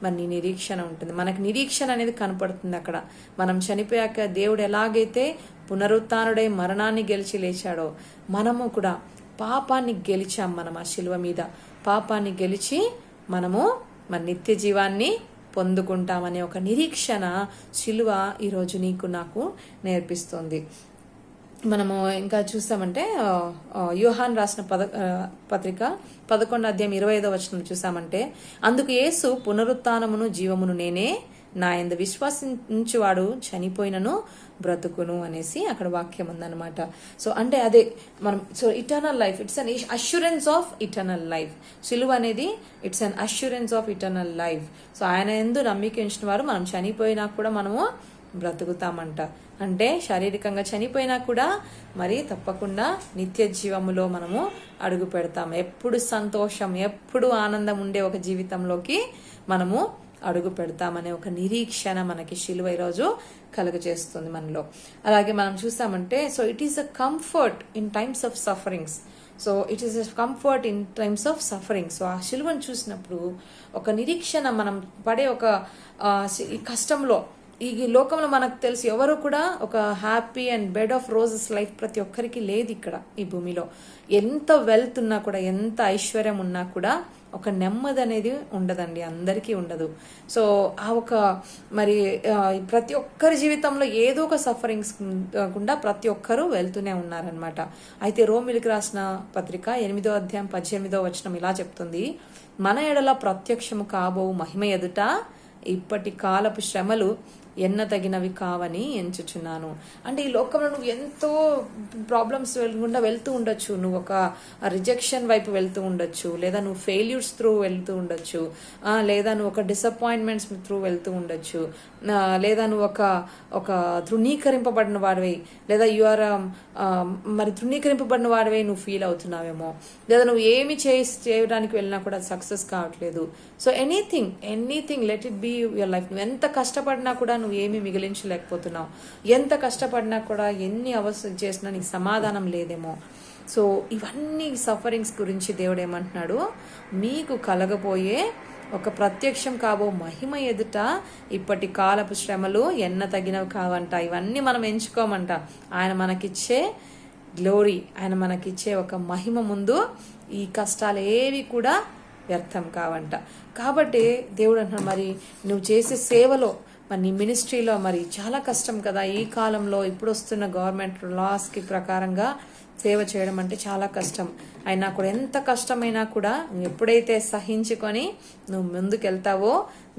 A: మరి నిరీక్షణ ఉంటుంది. మనకి నిరీక్షణ అనేది కనపడుతుంది అక్కడ. మనం చనిపోయాక దేవుడు ఎలాగైతే పునరుత్థానుడై మరణాన్ని గెలిచి లేచాడో, మనము కూడా పాపాన్ని గెలిచాం. మనం ఆ శిలువ మీద పాపాన్ని గెలిచి మనము మన నిత్య జీవాన్ని పొందుకుంటామనే ఒక నిరీక్షణ శిలువ ఈరోజు నీకు నాకు నేర్పిస్తుంది. మనము ఇంకా చూసామంటే యోహాన్ రాసిన పత్రిక 11వ అధ్యాయం 25వ వచనం చూసామంటే, అందుకు యేసు పునరుత్థానమును జీవమును నేనే, నా యందు విశ్వాసించువాడు చనిపోయినను బ్రతుకును అనేసి అక్కడ వాక్యం ఉందన్నమాట. సో అంటే అదే మనం eternal life, it's an assurance of eternal life. సిలువ అనేది it's an assurance of eternal life. So ఆయన యందు నమ్మిక ఉంచిన వారు మనం చనిపోయినా కూడా మనము బ్రతుకుతామంట. అంటే శారీరకంగా చనిపోయినా కూడా మరి తప్పకుండా నిత్య జీవములో మనము అడుగు పెడతాం. ఎప్పుడు సంతోషం, ఎప్పుడు ఆనందం ఉండే ఒక జీవితంలోకి మనము అడుగు పెడతామనే ఒక నిరీక్షణ మనకి శిలువ ఈరోజు కలుగజేస్తుంది మనలో. అలాగే మనం చూసామంటే, so it is a comfort in times of sufferings. So it is a comfort in times of suffering. So ఆ శిలువను చూసినప్పుడు ఒక నిరీక్షణ, మనం పడే ఒక ఈ కష్టంలో, ఈ లోకంలో మనకు తెలుసు ఎవరు కూడా ఒక happy and bed of roses life ప్రతి ఒక్కరికి లేదు ఇక్కడ ఈ భూమిలో. ఎంత వెల్త్ ఉన్నా కూడా, ఎంత ఐశ్వర్యం ఉన్నా కూడా ఒక నెమ్మది అనేది ఉండదండి, అందరికీ ఉండదు. సో ఆ ఒక మరి ప్రతి ఒక్కరి జీవితంలో ఏదో ఒక సఫరింగ్స్ గుండా ప్రతి ఒక్కరూ వెళ్తూనే ఉన్నారనమాట. అయితే రోమిలికి రాసిన పత్రిక 8వ అధ్యాయం 18వ వచనం ఇలా చెప్తుంది, మన ఎడల ప్రత్యక్షము కాబోవు మహిమ ఎదుట ఇప్పటి కాలపు శ్రమలు ఎన్న తగినవి కావని ఎంచుచున్నాను. అంటే ఈ లోకంలో నువ్వు ఎంతో ప్రాబ్లమ్స్ గుండా వెళ్తూ ఉండొచ్చు, నువ్వు ఒక రిజెక్షన్ వైపు వెళ్తూ ఉండొచ్చు, లేదా నువ్వు ఫెయిల్యూర్స్ త్రూ వెళ్తూ ఉండొచ్చు, లేదా నువ్వు ఒక డిసప్పాయింట్మెంట్స్ త్రూ వెళ్తూ ఉండొచ్చు, లేదా నువ్వు ఒక తృణీకరింపబడిన వాడివై, లేదా యు ఆర్ మరి తృణీకరింపబడిన వాడివై నువ్వు ఫీల్ అవుతున్నావేమో, లేదా నువ్వు ఏమి చేయడానికి వెళ్ళినా కూడా సక్సెస్ కావట్లేదు. So anything let it be your life. నువ్వు ఎంత కష్టపడినా కూడా నువ్వు ఏమీ మిగిలించలేకపోతున్నావు, ఎంత కష్టపడినా కూడా ఎన్ని అవసరం చేసినా నీకు సమాధానం లేదేమో. సో ఇవన్నీ సఫరింగ్స్ గురించి దేవుడు ఏమంటున్నాడు, మీకు కలగబోయే ఒక ప్రత్యక్షం కాబో మహిమ ఎదుట ఇప్పటి కాలపు శ్రమలు ఎన్న తగినవి కావంట. ఇవన్నీ మనం ఎంచుకోమంట. ఆయన మనకిచ్చే గ్లోరీ, ఆయన మనకిచ్చే ఒక మహిమ ముందు ఈ కష్టాలు ఏవి కూడా వ్యర్థం కావంట. కాబట్టి దేవుడు అంటున్నాడు, మరి నువ్వు చేసే సేవలో, మరి నీ మినిస్ట్రీలో మరి చాలా కష్టం కదా ఈ కాలంలో. ఇప్పుడు వస్తున్న గవర్నమెంట్ లాస్కి ప్రకారంగా సేవ చేయడం అంటే చాలా కష్టం. అయినా కూడా ఎంత కష్టమైనా కూడా నువ్వు ఎప్పుడైతే సహించుకొని నువ్వు ముందుకెళ్తావో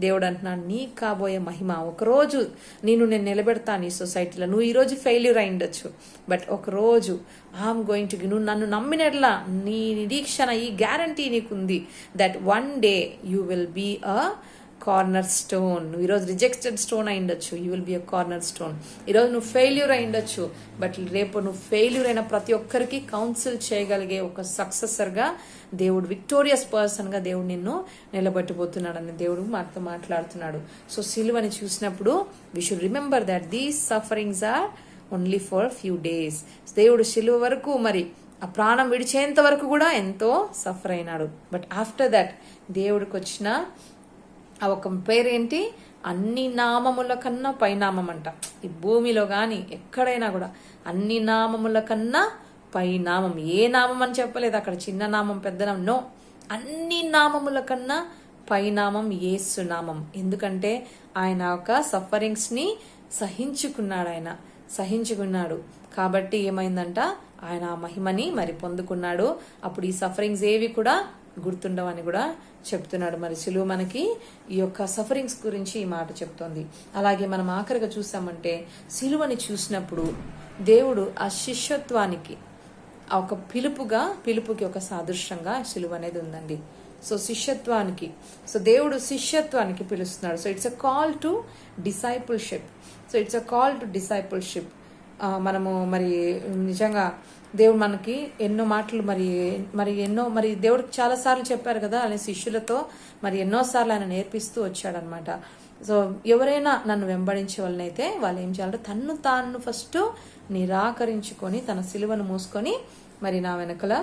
A: దేవుడు అంటున్నాడు, నీకు కాబోయే మహిమ ఒకరోజు నేను నిలబెడతాను ఈ సొసైటీలో. నువ్వు ఈరోజు ఫెయిల్యూర్ అయి ఉండొచ్చు, బట్ ఒకరోజు ఐఎమ్ గోయింగ్ టు, నువ్వు నన్ను నమ్మినట్లా నీ నిరీక్షణ, ఈ గ్యారంటీ నీకుంది that one day you will be a corner stone. నువ్వు ఈరోజు రిజెక్టెడ్ స్టోన్ అయి ఉండొచ్చు, you will be a corner stone. ఈరోజు నువ్వు ఫెయిల్యూర్ అయి ఉండొచ్చు, బట్ రేపు నువ్వు ఫెయిల్యూర్ అయిన ప్రతి ఒక్కరికి కౌన్సిల్ చేయగలిగే ఒక సక్సెసర్గా దేవుడు, విక్టోరియస్ పర్సన్గా దేవుడు నిన్ను నిలబెట్టబోతున్నాడని దేవుడు మాతో మాట్లాడుతున్నాడు. సో సిలువని చూసినప్పుడు we should remember that these sufferings are only for few days. దేవుడు సిలువ వరకు మరి ఆ ప్రాణం విడిచేంత వరకు కూడా ఎంతో సఫర్ అయినాడు. బట్ ఆఫ్టర్ దట్ దేవుడికి వచ్చిన ఆ ఒక పేరేంటి, అన్ని నామముల కన్నా పైనామం అంట. ఈ భూమిలో కానీ ఎక్కడైనా కూడా అన్ని నామముల కన్నా పైనామం. ఏ నామం అని చెప్పలేదు అక్కడ, చిన్న నామం పెద్ద నామం, నో, అన్ని నామముల కన్నా పైనామం యేసు నామం. ఎందుకంటే ఆయన ఒక సఫరింగ్స్ని సహించుకున్నాడు కాబట్టి ఏమైందంట, ఆయన ఆ మహిమని మరి పొందుకున్నాడు. అప్పుడు ఈ సఫరింగ్స్ ఏవి కూడా గుర్తుండవని కూడా చెప్తున్నాడు. మరి సిలువ మనకి ఈ యొక్క సఫరింగ్స్ గురించి ఈ మాట చెప్తోంది. అలాగే మనం ఆఖరిగా చూసామంటే, సిలువని చూసినప్పుడు దేవుడు ఆ శిష్యత్వానికి ఆ ఒక పిలుపుకి ఒక సాదృశ్యంగా సిలువ అనేది ఉందండి. సో శిష్యత్వానికి, సో దేవుడు శిష్యత్వానికి పిలుస్తున్నాడు. So it's a call to discipleship. మనము మరి నిజంగా దేవుడు మనకి ఎన్నో మాటలు మరి దేవుడికి చాలా సార్లు చెప్పారు కదా, ఆయన శిష్యులతో మరి ఎన్నోసార్లు ఆయన నేర్పిస్తూ వచ్చాడనమాట. సో ఎవరైనా నన్ను వెంబడించే వాళ్ళనైతే వాళ్ళు ఏం చేయాలంటే తన్ను తాను ఫస్ట్ నిరాకరించుకొని తన సిలువను మూసుకొని మరి నా వెనకల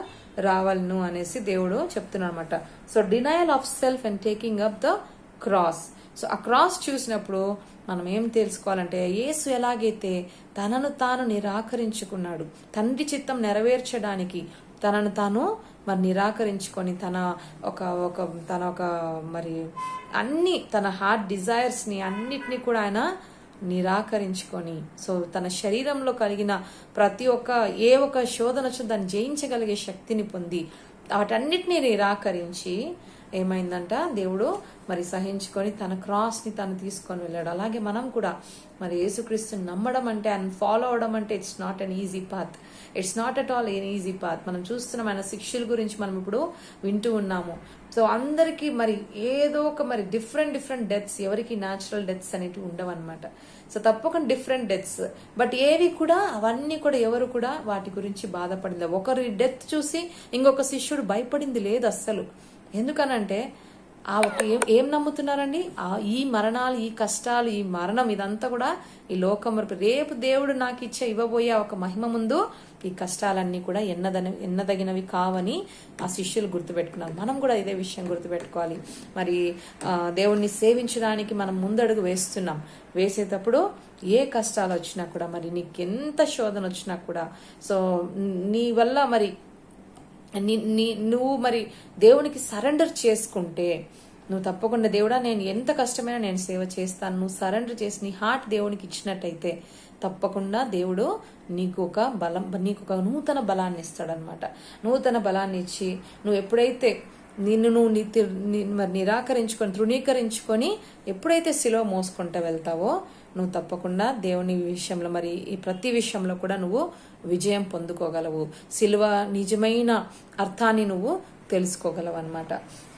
A: రావాలను అనేసి దేవుడు చెప్తున్నాడు అనమాట. So denial of self and taking up the cross. So ఆ క్రాస్ చూసినప్పుడు మనం ఏం తెలుసుకోవాలంటే, యేసు ఎలాగైతే తనను తాను నిరాకరించుకున్నాడు, తండ్రి చిత్తం నెరవేర్చడానికి తనను తాను మరి నిరాకరించుకొని తన ఒక మరి అన్ని తన హార్ట్ డిజైర్స్ని అన్నిటినీ కూడా ఆయన నిరాకరించుకొని, సో తన శరీరంలో కలిగిన ప్రతి ఒక్క శోధన దాన్ని జయించగలిగే శక్తిని పొంది వాటన్నిటినీ నిరాకరించి ఏమైందంట, దేవుడు మరి సహించుకొని తన క్రాస్ని తను తీసుకొని వెళ్ళాడు. అలాగే మనం కూడా మరి యేసుక్రీస్తుని నమ్మడం అంటే అండ్ ఫాలో అవడం అంటే it's not an easy path. It's not at all an easy path. మనం చూస్తున్నాం ఆయన శిక్షల గురించి మనం ఇప్పుడు వింటూ ఉన్నాము. సో అందరికీ మరి ఏదో ఒక మరి డిఫరెంట్ డెత్స్, ఎవరికి న్యాచురల్ డెత్స్ అనేటివి ఉండవన్నమాట. సో తప్పకుండా డిఫరెంట్ డెత్స్, బట్ ఏవి కూడా అవన్నీ కూడా ఎవరు కూడా వాటి గురించి బాధపడింది. ఒకరి డెత్ చూసి ఇంకొక శిష్యుడు భయపడింది లేదు అస్సలు. ఎందుకనంటే ఆ ఒక ఏం నమ్ముతున్నారండి, ఈ మరణాలు, ఈ కష్టాలు, ఈ మరణం ఇదంతా కూడా ఈ లోకం రేపు దేవుడు నాకు ఇవ్వబోయే ఒక మహిమ ముందు ఈ కష్టాలన్నీ కూడా ఎన్నదగినవి కావని ఆ శిష్యులు గుర్తుపెట్టుకున్నారు. మనం కూడా ఇదే విషయం గుర్తుపెట్టుకోవాలి. మరి దేవుణ్ణి సేవించడానికి మనం ముందడుగు వేస్తున్నాం. వేసేటప్పుడు ఏ కష్టాలు వచ్చినా కూడా, మరి నీకు ఎంత శోధన వచ్చినా కూడా, సో నీ వల్ల మరి నువ్వు మరి దేవునికి సరెండర్ చేసుకుంటే, నువ్వు తప్పకుండా దేవుడా నేను ఎంత కష్టమైనా నేను సేవ చేస్తాను, నువ్వు సరెండర్ చేసి నీ హార్ట్ దేవునికి ఇచ్చినట్టయితే తప్పకుండా దేవుడు నీకు ఒక నూతన బలాన్ని ఇస్తాడనమాట. నూతన బలాన్ని ఇచ్చి నువ్వు ఎప్పుడైతే నువ్వు తృణీకరించుకొని ఎప్పుడైతే సిలువ మోసుకుంటూ వెళ్తావో నువ్వు తప్పకుండా దేవుని విషయంలో మరి ఈ ప్రతి విషయంలో కూడా నువ్వు విజయం పొందుకోగలవు. సిలువ నిజమైన అర్థాన్ని నువ్వు తెలుసుకోగలవు అనమాట.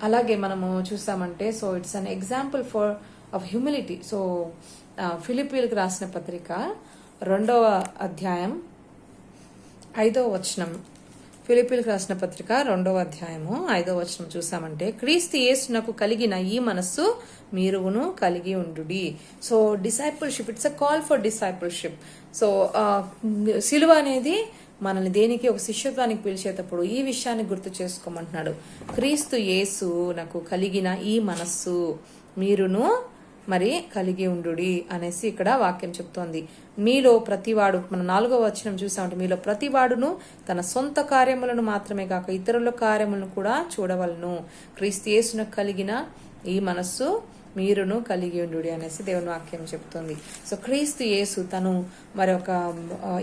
A: అలాగే మనము చూసామంటే, so it's an example of humility. So ఫిలిప్పీలకు రాసిన పత్రిక 2వ అధ్యాయం 5వ వచనం, ఫిలిప్పీలకు రాసిన పత్రిక 2వ అధ్యాయము 5వ వచనం చూసామంటే, క్రీస్తు యేసునకు కలిగిన ఈ మనస్సు మీరును కలిగి ఉండుడి. So discipleship, it's a call for discipleship. So సిలువ అనేది మనల్ని దేనికి, ఒక శిష్యత్వానికి పిలిచేటప్పుడు ఈ విషయాన్ని గుర్తు చేసుకోమంటున్నాడు. క్రీస్తు యేసునకు కలిగిన ఈ మనస్సు మీరును మరి కలిగి ఉండుడి అనేసి ఇక్కడ వాక్యం చెప్తోంది. మీలో ప్రతివాడు, మన 4వ వచనం చూసామంటే, మీలో ప్రతివాడును తన సొంత కార్యములను మాత్రమే కాక ఇతరుల కార్యములను కూడా చూడవలను. క్రీస్తు యేసునకు కలిగిన ఈ మనస్సు మీరును కలిగి ఉండుడి అనేసి దేవుని వాక్యం చెప్తుంది. సో క్రీస్తు యేసు తను మరి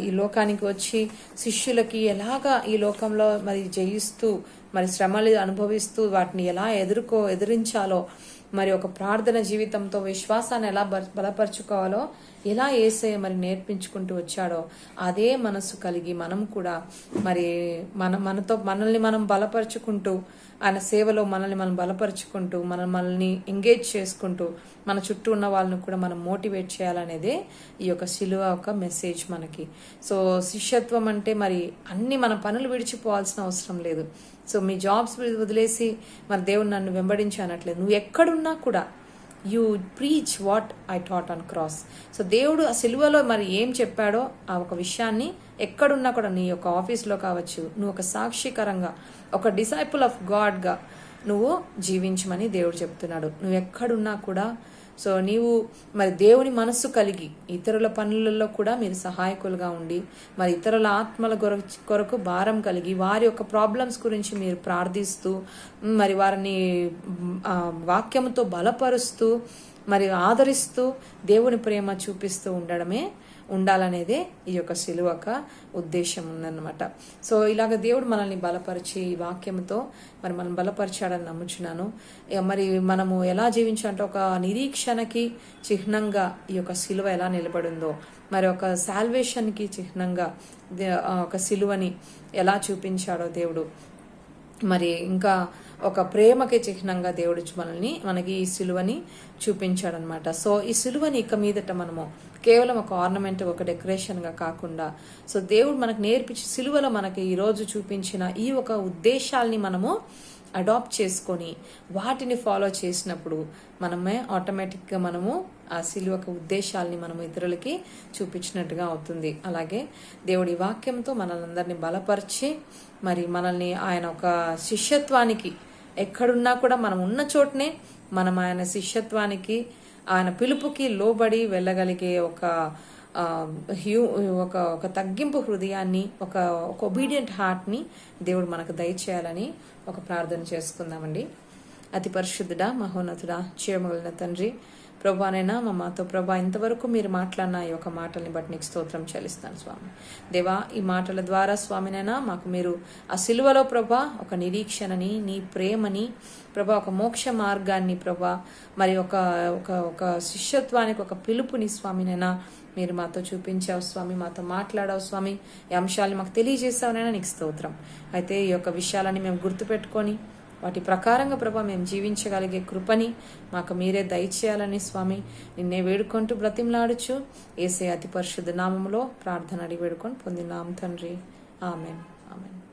A: ఈ లోకానికి వచ్చి శిష్యులకి ఎలాగా ఈ లోకంలో మరి జయిస్తూ మరి శ్రమలు అనుభవిస్తూ వాటిని ఎలా ఎదిరించాలో, మరి ఒక ప్రార్థన జీవితంతో విశ్వాసాన్ని ఎలా బలపరుచుకోవాలో ఎలా యేసయ్య మరి నేర్పించుకుంటూ వచ్చాడో అదే మనసు కలిగి మనం కూడా మరి మనల్ని మనం బలపరుచుకుంటూ, ఆయన సేవలో మనల్ని మనం బలపరుచుకుంటూ, మనల్ని ఎంగేజ్ చేసుకుంటూ మన చుట్టూ ఉన్న వాళ్ళని కూడా మనం మోటివేట్ చేయాలనేదే ఈ యొక్క సిలువ ఒక మెసేజ్ మనకి. సో శిష్యత్వం అంటే మరి అన్ని మన పనులు విడిచిపోవాల్సిన అవసరం లేదు. సో మీ జాబ్స్ వదిలేసి మరి దేవుడు నన్ను వెంబడించి అనట్లేదు. నువ్వు ఎక్కడున్నా కూడా you preach what I taught on cross. So దేవుడు ఆ సిలువలో మరి ఏం చెప్పాడో ఆ ఒక విషయాన్ని ఎక్కడున్నా కూడా, నీ యొక్క ఆఫీస్లో కావచ్చు, నువ్వు ఒక సాక్షికరంగా ఒక డిసైపుల్ ఆఫ్ గాడ్గా నువ్వు జీవించమని దేవుడు చెప్తున్నాడు. నువ్వు ఎక్కడున్నా కూడా సో నీవు మరి దేవుని మనస్సు కలిగి ఇతరుల పనులలో కూడా మీరు సహాయకులుగా ఉండి, మరి ఇతరుల ఆత్మల కొరకు భారం కలిగి వారి యొక్క ప్రాబ్లమ్స్ గురించి మీరు ప్రార్థిస్తూ, మరి వారిని వాక్యంతో బలపరుస్తూ, మరి ఆదరిస్తూ దేవుని ప్రేమ చూపిస్తూ ఉండాలనేదే ఈ యొక్క సిలువక ఉద్దేశం ఉందన్నమాట. సో ఇలాగ దేవుడు మనల్ని బలపరిచి వాక్యంతో మరి మనం బలపరిచాడని నమ్ముచున్నాను. మరి మనము ఎలా జీవించాలంటే ఒక నిరీక్షణకి చిహ్నంగా ఈ యొక్క సిలువ ఎలా నిలబడిందో, మరి ఒక సాల్వేషన్కి చిహ్నంగా ఒక సిలువని ఎలా చూపించాడో దేవుడు, మరి ఇంకా ఒక ప్రేమకి చిహ్నంగా దేవుడు మనకి ఈ సిలువని చూపించాడనమాట. సో ఈ సిలువని ఇక మీదట మనము కేవలం ఒక ఆర్నమెంట్, ఒక డెకరేషన్గా కాకుండా, సో దేవుడు మనకు నేర్పించి సిలువలో మనకి ఈరోజు చూపించిన ఈ ఒక ఉద్దేశాల్ని మనము అడాప్ట్ చేసుకొని వాటిని ఫాలో చేసినప్పుడు మనమే ఆటోమేటిక్గా మనము ఆ సిలువకు ఉద్దేశాలని మనం ఇతరులకి చూపించినట్టుగా అవుతుంది. అలాగే దేవుడి వాక్యంతో మనల్ని బలపరిచి మరి మనల్ని ఆయన ఒక శిష్యత్వానికి ఎక్కడున్నా కూడా మనం ఉన్న చోటనే మనం ఆయన శిష్యత్వానికి ఆయన పిలుపుకి లోబడి వెళ్ళగలిగే ఒక ఒక తగ్గింపు హృదయాన్ని, ఒక ఒబీడియంట్ హార్ట్ని దేవుడు మనకు దయచేయాలని ఒక ప్రార్థన చేసుకుందామండి. అతి పరిశుద్ధుడా, మహోన్నతుడా, చేయమగలిగిన తండ్రి, ప్రభానైనా మా మాతో ప్రభా ఇంతవరకు మీరు మాట్లాడిన ఈ యొక్క మాటల్ని బట్టి నీకు స్తోత్రం చెల్లిస్తాను స్వామి. దేవా, ఈ మాటల ద్వారా స్వామినైనా మాకు మీరు ఆ సిలువలో ప్రభా ఒక నిరీక్షణని, నీ ప్రేమని ప్రభా, ఒక మోక్ష మార్గాన్ని ప్రభా, మరి ఒక ఒక ఒక శిష్యత్వానికి ఒక పిలుపుని స్వామినైనా మీరు మాతో చూపించావు స్వామి, మాతో మాట్లాడావు స్వామి, ఈ అంశాలను మాకు తెలియజేసావునైనా నీకు స్తోత్రం. అయితే ఈ యొక్క విషయాలని మేము గుర్తుపెట్టుకొని వాటి ప్రకారంగా ప్రభా మేము జీవించగలిగే కృపని మాకు మీరే దయచేయాలని స్వామి నిన్నే వేడుకుంటూ బ్రతిమలాడుచు యేసయ్య అతి పరిశుద్ధ నామములో ప్రార్థన అడిగి వేడుకొని పొందినాం తండ్రి. ఆమెన్. ఆమెన్.